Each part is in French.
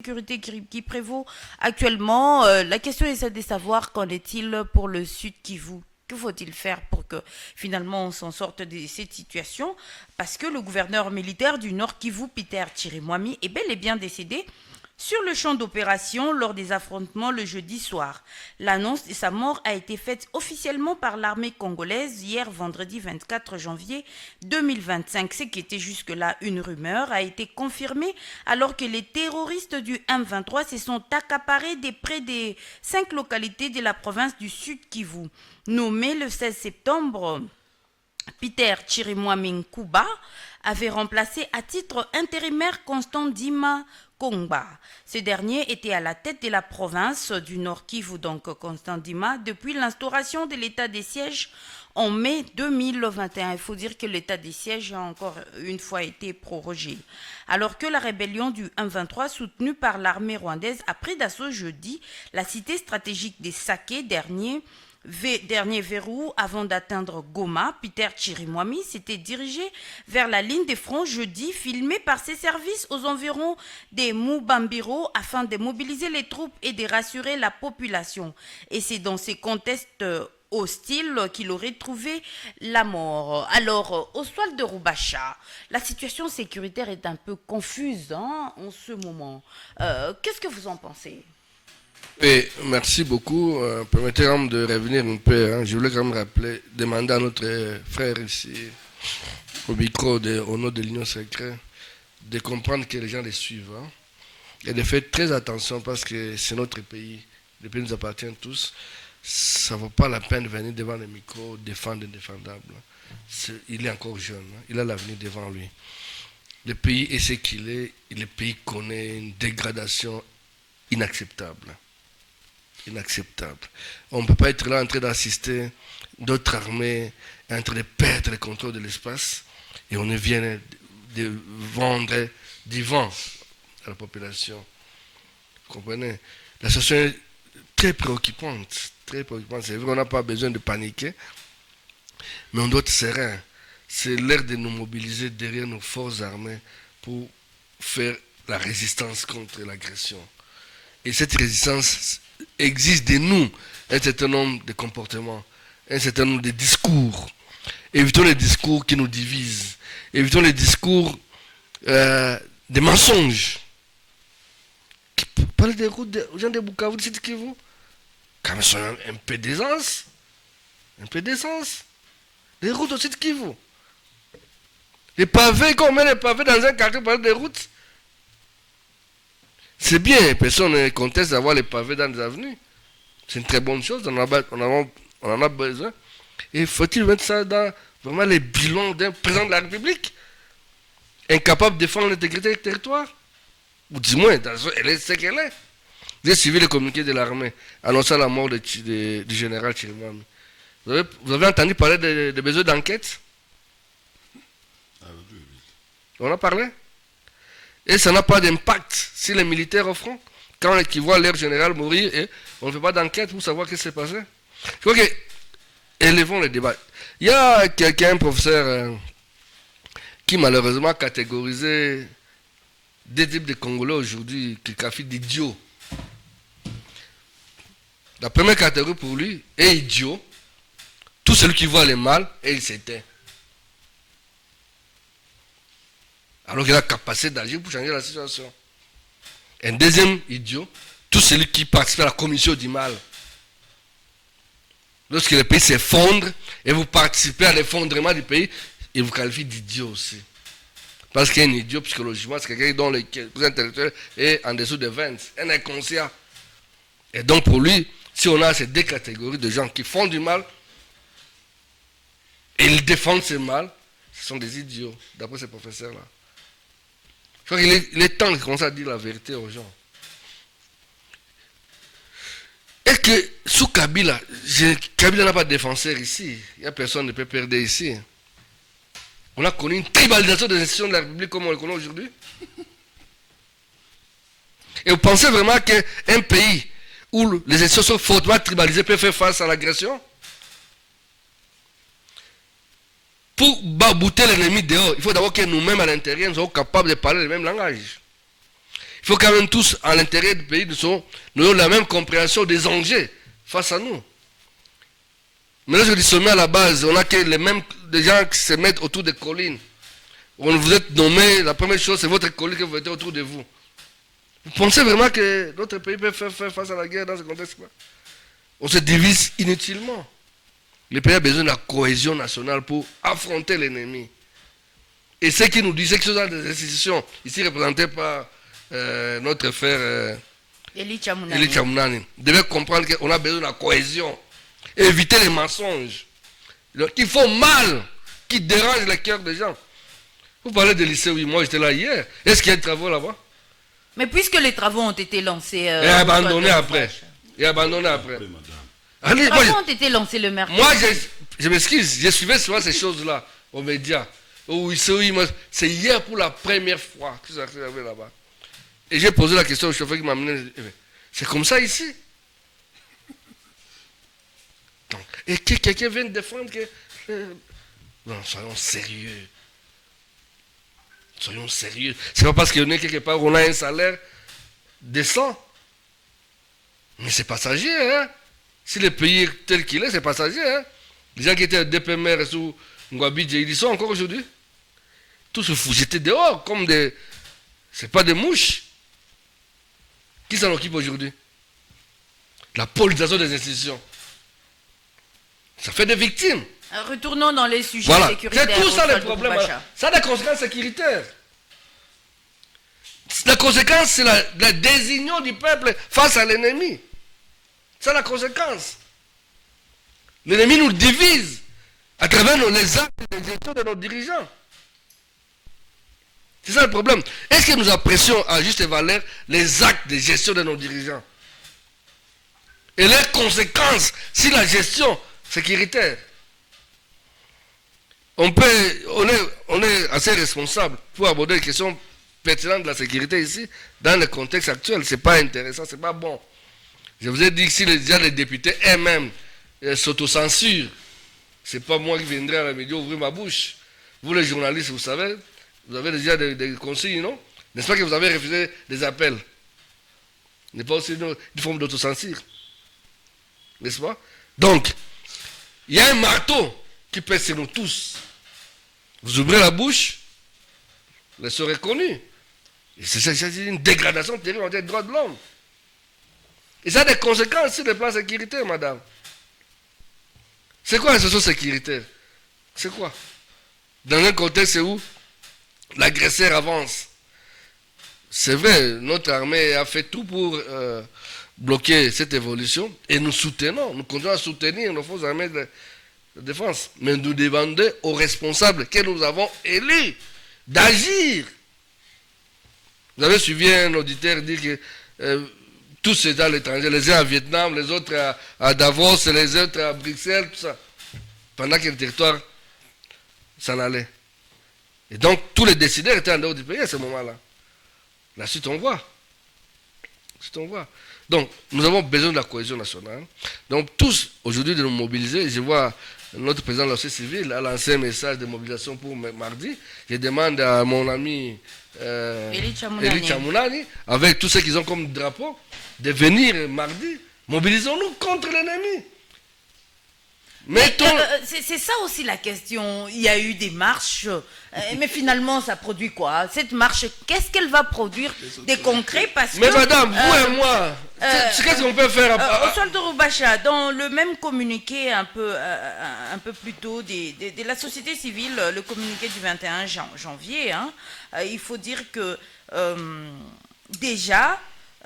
sécurité qui prévaut actuellement. La question est de savoir qu'en est-il pour le Sud Kivu. Que faut-il faire pour que finalement on s'en sorte de cette situation? Parce que le gouverneur militaire du Nord Kivu, Peter Chirimwami, est bel et bien décédé sur le champ d'opération lors des affrontements le jeudi soir. L'annonce de sa mort a été faite officiellement par l'armée congolaise hier vendredi 24 janvier 2025. Ce qui était jusque-là une rumeur a été confirmé alors que les terroristes du M23 se sont accaparés des près des 5 localités de la province du Sud Kivu. Nommé le 16 septembre, Peter Chirimwami Kuba avait remplacé à titre intérimaire Constant Dima Kongba. Ce dernier était à la tête de la province du Nord Kivu, donc Constant Dima, depuis l'instauration de l'état des sièges en mai 2021. Il faut dire que l'état des sièges a encore une fois été prorogé. Alors que la rébellion du M23, soutenue par l'armée rwandaise, a pris d'assaut jeudi la cité stratégique des Saké, dernier verrou avant d'atteindre Goma. Peter Chirimwami s'était dirigé vers la ligne de front jeudi, filmé par ses services aux environs des Mubambiro afin de mobiliser les troupes et de rassurer la population. Et c'est dans ces contextes hostile qu'il aurait trouvé la mort. Alors, Oswald de Roubacha, la situation sécuritaire est un peu confuse en ce moment. Qu'est-ce que vous en pensez? Et merci beaucoup. Permettez-moi de revenir un peu. Je voulais quand même rappeler, demander à notre frère ici, au micro, au nom de l'Union sacrée, de comprendre que les gens les suivent. Et de faire très attention parce que c'est notre pays. Le pays nous appartient tous. Ça ne vaut pas la peine de venir devant le micro, défendre l'indéfendable. Il est encore jeune. Il a l'avenir devant lui. Le pays est ce qu'il est. Et le pays connaît une dégradation inacceptable. Inacceptable. On ne peut pas être là en train d'assister d'autres armées en train de perdre le contrôle de l'espace et on vient de vendre du vent à la population. Vous comprenez? La situation est très préoccupante. Très préoccupante. C'est vrai, on n'a pas besoin de paniquer, mais on doit être serein. C'est l'heure de nous mobiliser derrière nos forces armées pour faire la résistance contre l'agression. Et cette résistance existe de nous un certain nombre de comportements, un certain nombre de discours. Évitons les discours qui nous divisent. Évitons les discours des mensonges. Parlez des routes aux gens de Bukavu, de Sud Kivu. Quand même, un peu d'aisance. Un peu d'aisance. Les routes au Sud Kivu. Les pavés, quand on met les pavés dans un quartier, on parle des routes. C'est bien, personne ne conteste d'avoir les pavés dans les avenues. C'est une très bonne chose, on en a besoin. Et faut-il mettre ça dans vraiment les bilans d'un président de la République incapable de défendre l'intégrité du territoire? Ou du moins, elle est ce qu'elle est. Vous avez suivi le communiqué de l'armée annonçant la mort du général Chirimwami. Vous avez entendu parler des besoins d'enquête? On a parlé? Et ça n'a pas d'impact si les militaires au front, quand ils voient leur général mourir, et on ne fait pas d'enquête pour savoir ce qui s'est passé. Je crois que, élevons le débat. Il y a quelqu'un, un professeur, qui malheureusement a catégorisé des types de Congolais aujourd'hui, qui qualifie d'idiots. La première catégorie pour lui est idiot. Tout celui qui voit le mal, et il s'éteint. Alors qu'il a la capacité d'agir pour changer la situation. Un deuxième idiot, tout celui qui participe à la commission du mal. Lorsque le pays s'effondre et vous participez à l'effondrement du pays, il vous qualifie d'idiot aussi. Parce qu'un idiot, psychologiquement, c'est quelqu'un dont le coefficient intellectuel est en dessous de 20, un inconscient. Et donc pour lui, si on a ces deux catégories de gens qui font du mal, et ils défendent ce mal, ce sont des idiots, d'après ces professeurs-là. Je crois qu'il est temps de commencer à dire la vérité aux gens. Est-ce que sous Kabila, Kabila n'a pas de défenseur ici. Il n'y a personne qui ne peut perdre ici. On a connu une tribalisation des institutions de la République comme on le connaît aujourd'hui. Et vous pensez vraiment qu'un pays où les institutions sont fortement tribalisées peut faire face à l'agression? Pour babouter l'ennemi dehors, il faut d'abord que nous-mêmes à l'intérieur, nous soyons capables de parler le même langage. Il faut quand même tous, à l'intérieur du pays, nous ayons la même compréhension des enjeux face à nous. Mais là, je dis sommet à la base, on a que les mêmes des gens qui se mettent autour des collines. On vous êtes nommé, la première chose, c'est votre colline que vous mettez autour de vous. Vous pensez vraiment que notre pays peut faire face à la guerre dans ce contexte-là? On se divise inutilement. Le pays a besoin de la cohésion nationale pour affronter l'ennemi. Et ceux qui nous disent que ce sont des institutions, ici représentées par notre frère Eli Chamounani, devaient comprendre qu'on a besoin de la cohésion. Et éviter les mensonges qui font mal, qui dérangent le cœur des gens. Vous parlez de lycée, oui, moi j'étais là hier. Est-ce qu'il y a des travaux là-bas? Mais puisque les travaux ont été lancés... et abandonnés après. Et abandonnés après. Les travaux ont été lancés le mercredi. Moi, je m'excuse, je suivais souvent ces choses-là aux médias. Oui, c'est hier pour la première fois que ça arrivé là-bas. Et j'ai posé la question au chauffeur qui m'a amené. C'est comme ça ici. Donc, et que quelqu'un vienne défendre que... Non, soyons sérieux. Soyons sérieux. C'est pas parce qu'on est quelque part où on a un salaire décent. Mais c'est passager, hein. Si le pays est tel qu'il est, c'est passager, hein. Les gens qui étaient DPMR sous Ngwabidje, ils y sont encore aujourd'hui. Tous se foutent, j'étais dehors comme des... C'est pas des mouches. Qui s'en occupe aujourd'hui? La politisation des institutions. Ça fait des victimes. Retournons dans les sujets sécuritaires. C'est tout ça le problème. Ça a des conséquences sécuritaires. La conséquence, c'est la désunion du peuple face à l'ennemi. C'est la conséquence. L'ennemi nous divise à travers les actes et les gestions de nos dirigeants. C'est ça le problème. Est-ce que nous apprécions à juste valeur les actes de gestion de nos dirigeants et leurs conséquences sur la gestion sécuritaire? On est assez responsable pour aborder les questions pertinentes de la sécurité ici, dans le contexte actuel. Ce n'est pas intéressant, ce n'est pas bon. Je vous ai dit que si les députés eux-mêmes s'autocensurent, ce n'est pas moi qui viendrai à la média ouvrir ma bouche. Vous les journalistes, vous savez, vous avez déjà des consignes, non? N'est-ce pas que vous avez refusé des appels? Ce n'est pas aussi une forme d'autocensure. N'est-ce pas? Donc, il y a un marteau qui pèse sur nous tous. Vous ouvrez la bouche, vous serez connus. Et c'est une dégradation terrible en termes de droits de l'homme. Et ça a des conséquences sur le plan sécuritaire, madame. C'est quoi la situation sécuritaire? C'est quoi? Dans un contexte où l'agresseur avance. C'est vrai, notre armée a fait tout pour bloquer cette évolution et nous soutenons, nous continuons à soutenir nos forces armées de défense. Mais nous demandons aux responsables que nous avons élus d'agir. Vous avez suivi un auditeur dire que tous c'est à l'étranger, les uns à Vietnam, les autres à Davos, les autres à Bruxelles, tout ça. Pendant que le territoire s'en allait. Et donc tous les décideurs étaient en dehors du pays à ce moment-là. La suite on voit. Donc nous avons besoin de la cohésion nationale. Donc tous aujourd'hui de nous mobiliser. Je vois notre président de la société civile a lancé un message de mobilisation pour mardi. Je demande à mon ami Eli Chamounani, avec tous ceux qui ont comme drapeau, de venir mardi. Mobilisons-nous contre l'ennemi. C'est ça aussi la question. Il y a eu des marches, mais finalement, ça produit quoi? Cette marche, qu'est-ce qu'elle va produire des concrets? Mais madame, vous et moi, qu'est-ce qu'on peut faire? Oswald Rubacha, dans le même communiqué un peu plus tôt de la société civile, le communiqué du 21 janvier, il faut dire que déjà,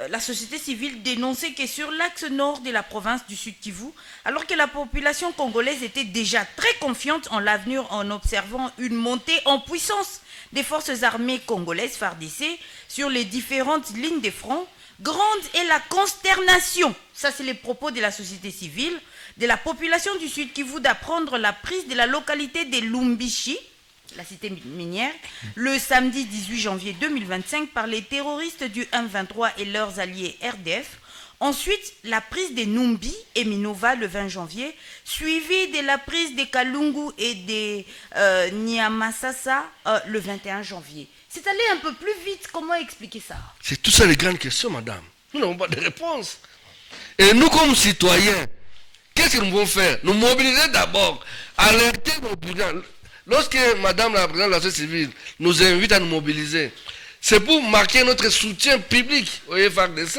la société civile dénonçait que sur l'axe nord de la province du Sud Kivu, alors que la population congolaise était déjà très confiante en l'avenir en observant une montée en puissance des forces armées congolaises FARDC sur les différentes lignes de front, grande est la consternation, ça c'est les propos de la société civile, de la population du Sud Kivu d'apprendre la prise de la localité de Lumbishi, la cité minière, le samedi 18 janvier 2025 par les terroristes du M23 et leurs alliés RDF. Ensuite, la prise des Numbi et Minova le 20 janvier, suivie de la prise des Kalungu et des Niamasasa le 21 janvier. C'est allé un peu plus vite. Comment expliquer ça? C'est tout ça les grandes questions, madame. Nous n'avons pas de réponse. Et nous, comme citoyens, qu'est-ce que nous pouvons faire? Nous mobiliser d'abord, alerter nos opinions. Lorsque madame la présidente de la société civile nous invite à nous mobiliser, c'est pour marquer notre soutien public au FARDC,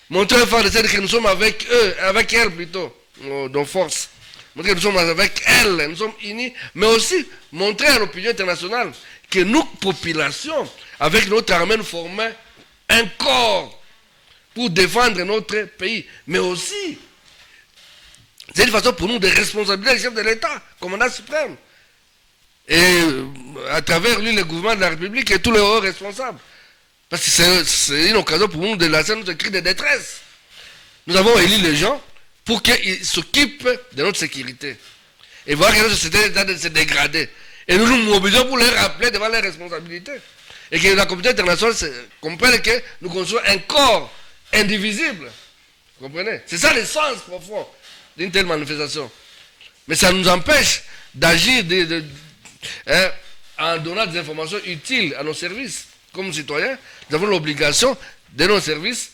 montrer au FARDC que nous sommes avec eux, avec elle plutôt, dans force. Montrer que nous sommes avec elle, nous sommes unis, mais aussi montrer à l'opinion internationale que nous, population, avec notre armée, nous formons un corps pour défendre notre pays. Mais aussi, c'est une façon pour nous de responsabiliser le chef de l'État, commandant suprême. Et à travers lui, le gouvernement de la République et tous les hauts responsables. Parce que c'est une occasion pour nous de lancer notre cri de détresse. Nous avons élu les gens pour qu'ils s'occupent de notre sécurité. Et voir que notre société est en train de se dégrader. Et nous nous mobilisons pour les rappeler devant leurs responsabilités. Et que la communauté internationale comprenne que nous construisons un corps indivisible. Vous comprenez? C'est ça le sens profond d'une telle manifestation. Mais ça nous empêche d'agir en donnant des informations utiles à nos services. Comme citoyens, nous avons l'obligation de nos services,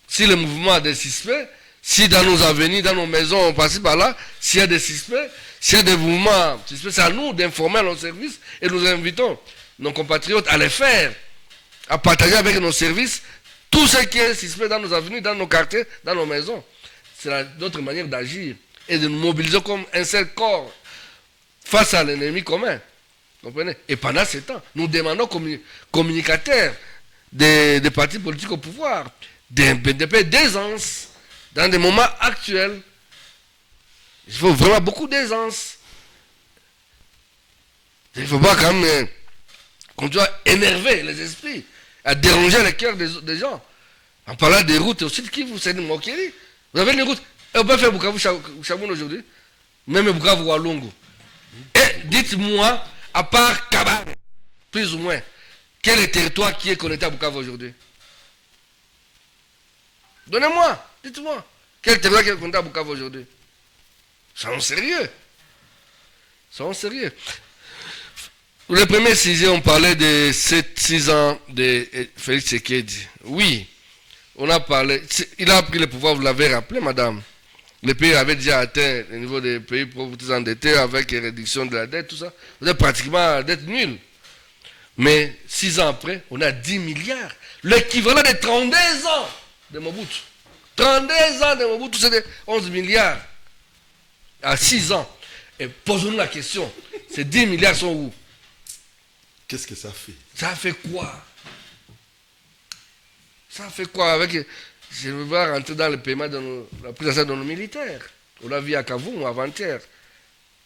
si le mouvement a des suspects, si dans nos avenirs, dans nos maisons, on passe par là, s'il y a des suspects, s'il y a des mouvements suspects, c'est à nous d'informer à nos services et nous invitons nos compatriotes à les faire, à partager avec nos services tout ce qui est suspect dans nos avenirs, dans nos quartiers, dans nos maisons. C'est notre manière d'agir et de nous mobiliser comme un seul corps face à l'ennemi commun. Comprenez? Et pendant ce temps, nous demandons communicateurs des partis politiques au pouvoir d'un peu d'aisance dans des moments actuels. Il faut vraiment beaucoup d'aisance. Il ne faut pas quand même qu'on doit énerver les esprits, à déranger le cœur des gens. En parlant des routes aussi, qui vous c'est une moquerie. Vous avez une route, on peut faire Bukavu Chamoun aujourd'hui, même Bukavu Walungu. Et dites-moi, à part Kabare, plus ou moins, quel est le territoire qui est connecté à Bukavu aujourd'hui? Donnez-moi, dites-moi, quel territoire qui est connecté à Bukavu aujourd'hui? Soyons sérieux. Soyons sérieux. Le premier sujet, on parlait de 6 ans de Félix Tshisekedi. Oui, on a parlé, il a pris le pouvoir, vous l'avez rappelé, madame. Le pays avait déjà atteint le niveau des pays pauvres endettés avec la réduction de la dette, tout ça. Vous êtes pratiquement à la dette nulle. Mais 6 ans après, on a 10 milliards. L'équivalent de 32 ans de Mobutu. 32 ans de Mobutu, c'est 11 milliards. À 6 ans. Et posons-nous la question, ces 10 milliards sont où? Qu'est-ce que ça fait? Ça fait quoi? Ça fait quoi avec... Je ne veux pas rentrer dans le paiement de la prise en charge de nos militaires. On l'a vu à Kavoum avant-hier.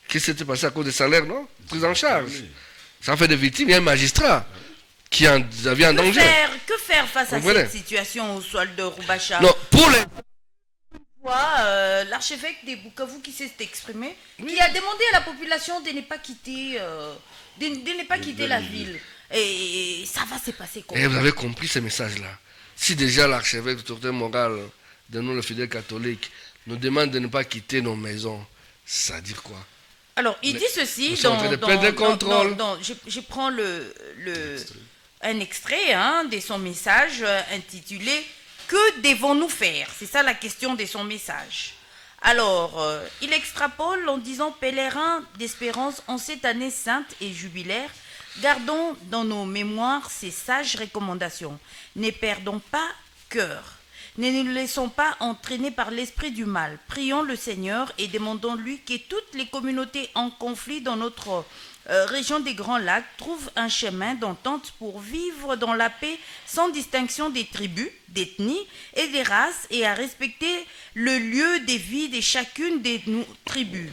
Qu'est-ce qui s'était passé à cause des salaires, non? Prise en charge. Ça fait des victimes. Il y a un magistrat qui avait un danger. Que faire face à cette situation au sol de Roubacha? Non, pour les... L'archevêque des Bukavu qui s'est exprimé, qui a demandé à la population de ne pas quitter, la ville. Et ça va se passer comme ça. Et vous avez compris ce message-là. Si déjà l'archevêque, l'autorité morale de nous, les fidèles catholiques, nous demande de ne pas quitter nos maisons, ça veut dire quoi? Alors, il dit ceci je prends un extrait de son message intitulé « Que devons-nous faire ?» C'est ça la question de son message. Alors, il extrapole en disant « Pèlerins d'espérance en cette année sainte et jubilaire, gardons dans nos mémoires ces sages recommandations. Ne perdons pas cœur. Ne nous laissons pas entraîner par l'esprit du mal. Prions le Seigneur et demandons-lui que toutes les communautés en conflit dans notre région des Grands Lacs trouvent un chemin d'entente pour vivre dans la paix sans distinction des tribus, d'ethnies et des races et à respecter le lieu de vie de chacune des tribus.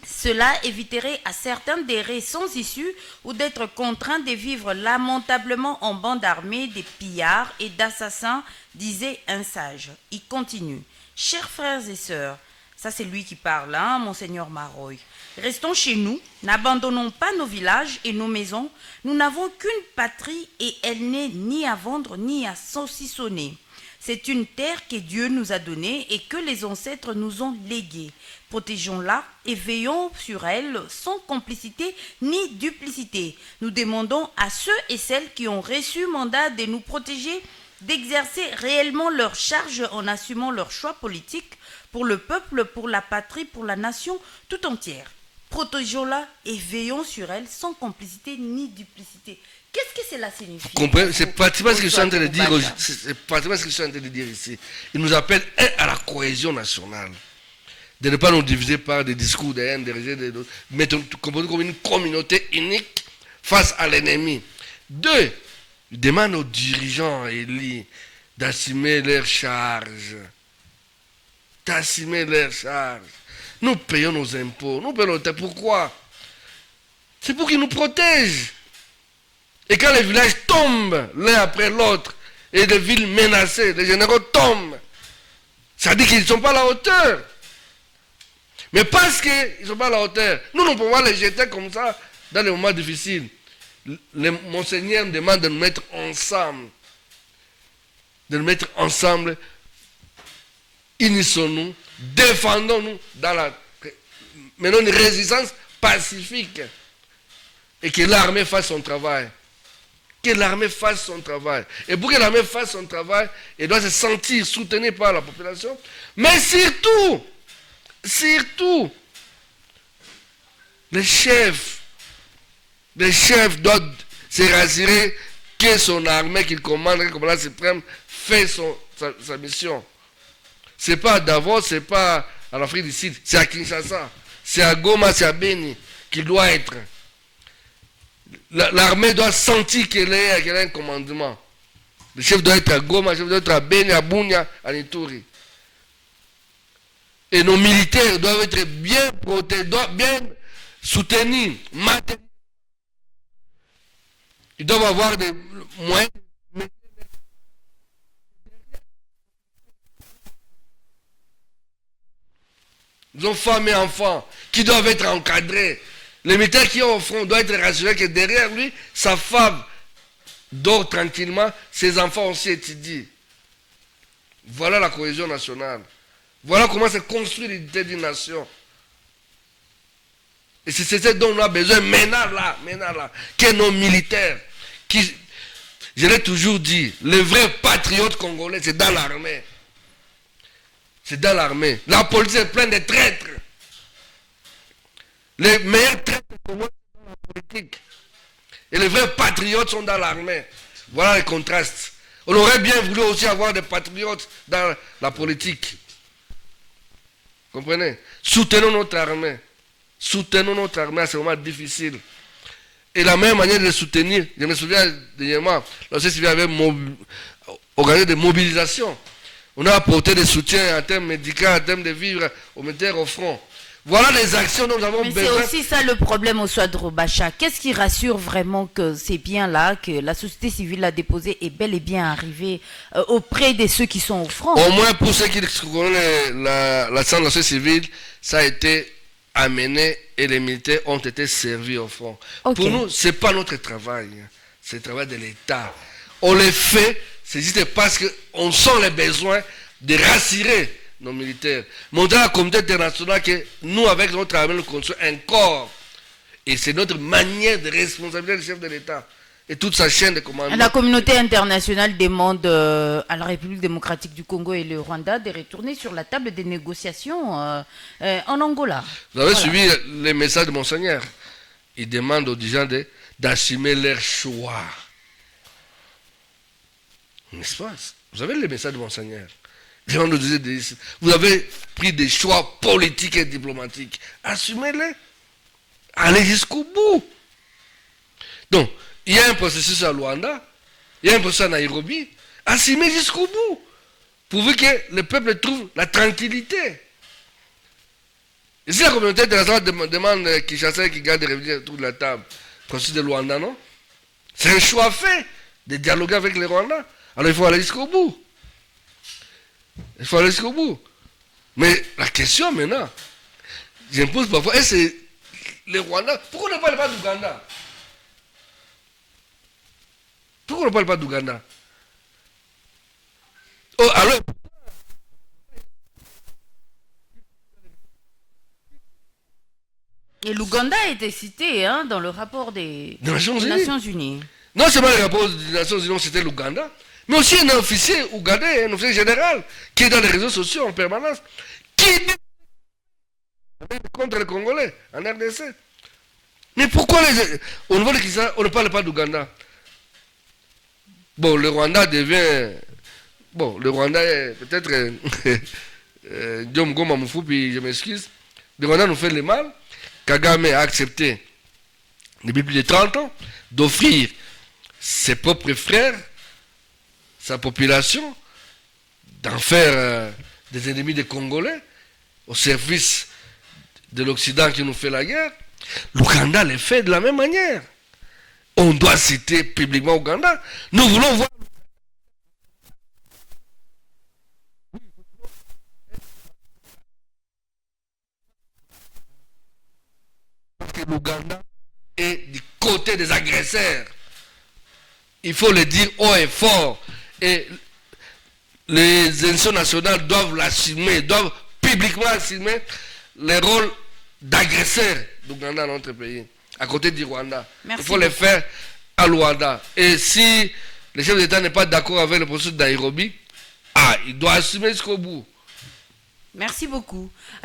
Cela éviterait à certains d'errer sans issue ou d'être contraints de vivre lamentablement en bande armée des pillards et d'assassins, disait un sage. Il continue. Chers frères et sœurs, ça c'est lui qui parle, Monseigneur Maroy. Restons chez nous, n'abandonnons pas nos villages et nos maisons. Nous n'avons qu'une patrie et elle n'est ni à vendre ni à saucissonner. C'est une terre que Dieu nous a donnée et que les ancêtres nous ont léguée. Protégeons-la et veillons sur elle sans complicité ni duplicité. Nous demandons à ceux et celles qui ont reçu mandat de nous protéger d'exercer réellement leur charge en assumant leurs choix politiques pour le peuple, pour la patrie, pour la nation tout entière. Protégeons-la et veillons sur elle sans complicité ni duplicité. Qu'est-ce que cela signifie? Vous comprenez? C'est pratiquement ce que je suis en train de dire. C'est pratiquement ce que je suis en train de dire ici. Il nous appelle à la cohésion nationale. De ne pas nous diviser par des discours de haine, de rejet, mais de composer comme une communauté unique face à l'ennemi. 2, il demande aux dirigeants élus d'assumer leurs charges. D'assumer leurs charges. Nous payons nos impôts, nous payons nos taxes. Pourquoi? C'est pour qu'ils nous protègent. Et quand les villages tombent l'un après l'autre, et les villes menacées, les généraux tombent, ça dit qu'ils ne sont pas à la hauteur. Mais parce qu'ils ne sont pas à la hauteur, nous ne pouvons pas les jeter comme ça dans les moments difficiles. Monseigneur me demande de nous mettre ensemble. De nous mettre ensemble. Unissons-nous, défendons-nous menons une résistance pacifique. Et que l'armée fasse son travail. Que l'armée fasse son travail. Et pour que l'armée fasse son travail, elle doit se sentir soutenue par la population. Mais surtout, les chefs doivent se rassurer que son armée qu'il commande, le commandant suprême, fait sa mission. C'est pas à Davos, c'est pas à l'Afrique du Sud, c'est à Kinshasa, c'est à Goma, c'est à Beni qu'il doit être. L'armée doit sentir qu'elle a un commandement. Le chef doit être à Goma, le chef doit être à Beni, à Bunia, à Ituri. Et nos militaires doivent être bien protégés, doivent bien soutenus, maintenus. Ils doivent avoir des moyens. Ils ont femmes et enfants qui doivent être encadrés. Les militaires qui sont au front doivent être rassurés que derrière lui, sa femme dort tranquillement, ses enfants aussi étudient. Voilà la cohésion nationale. Voilà comment se construit l'unité d'une nation. Et c'est ce dont on a besoin maintenant là, que nos militaires, je l'ai toujours dit, les vrais patriotes congolais, c'est dans l'armée. C'est dans l'armée. La politique est pleine de traîtres. Les meilleurs traîtres sont dans la politique. Et les vrais patriotes sont dans l'armée. Voilà les contrastes. On aurait bien voulu aussi avoir des patriotes dans la politique. Comprenez? Soutenons notre armée. Soutenons notre armée à ce moment difficile. Et la meilleure manière de les soutenir, je me souviens dernièrement, lorsque Sylvie avait organisé des mobilisations. On a apporté des soutiens en termes médicaux, en termes de vivres aux militaires au front. Voilà les actions dont nous avons besoin. Mais c'est aussi ça le problème au Souadro Bacha. Qu'est-ce qui rassure vraiment que c'est bien là, que la société civile a déposé est bel et bien arrivé auprès de ceux qui sont au front? Au moins pour ceux qui connaissent la société civile, ça a été amené et les militaires ont été servis au front. Okay. Pour nous, ce n'est pas notre travail. C'est le travail de l'État. On le fait, c'est juste parce qu'on sent les besoins de rassurer nos militaires. Montrer à la communauté internationale que nous, avec notre armée, nous construisons un corps. Et c'est notre manière de responsabiliser le chef de l'État et toute sa chaîne de commandement. La communauté internationale demande à la République démocratique du Congo et le Rwanda de retourner sur la table des négociations en Angola. Vous avez suivi les messages de Monseigneur. Il demande aux dirigeants d'assumer leur choix. N'est-ce pas? Vous avez les messages de Monseigneur. Vous avez pris des choix politiques et diplomatiques. Assumez-les. Allez jusqu'au bout. Donc, il y a un processus à Luanda, il y a un processus à Nairobi. Assumez jusqu'au bout. Pourvu que le peuple trouve la tranquillité. Et si la communauté internationale demande Kinshasa qui garde de revenir autour de la table, processus de Luanda, non? C'est un choix fait de dialoguer avec les Rwandais. Alors il faut aller jusqu'au bout. Il faut aller jusqu'au bout. Mais la question maintenant, je me pose parfois, est-ce que le Rwanda. Pourquoi on ne parle pas d'Ouganda? Pourquoi on ne parle pas d'Ouganda? Oh, alors, Et l'Ouganda a été cité dans le rapport des Nations Unies. Nations Unies. Non seulement le rapport des Nations Unies, c'était l'Ouganda, mais aussi un officier ougandais, un officier général, qui est dans les réseaux sociaux en permanence, qui est contre les Congolais en RDC. Mais pourquoi au niveau de Kinshasa, on ne parle pas d'Ouganda? Bon, le Rwanda devient... Bon, le Rwanda est peut-être... Diom Goma Mufoupi, je m'excuse. Le Rwanda nous fait le mal. Kagame a accepté, depuis plus de 30 ans, d'offrir ses propres frères, sa population, d'en faire des ennemis des Congolais, au service de l'Occident qui nous fait la guerre. L'Ouganda le fait de la même manière. On doit citer publiquement Ouganda. Nous voulons voir... que l'Ouganda est du côté des agresseurs. Il faut le dire haut et fort. Et les institutions nationales doivent l'assumer, doivent publiquement assumer le rôle d'agresseur d'Ouganda dans notre pays, à côté du Rwanda. Merci Il faut le faire à Luanda. Et si le chef d'État n'est pas d'accord avec le processus d'Nairobi, il doit assumer jusqu'au bout. Merci beaucoup. Alors,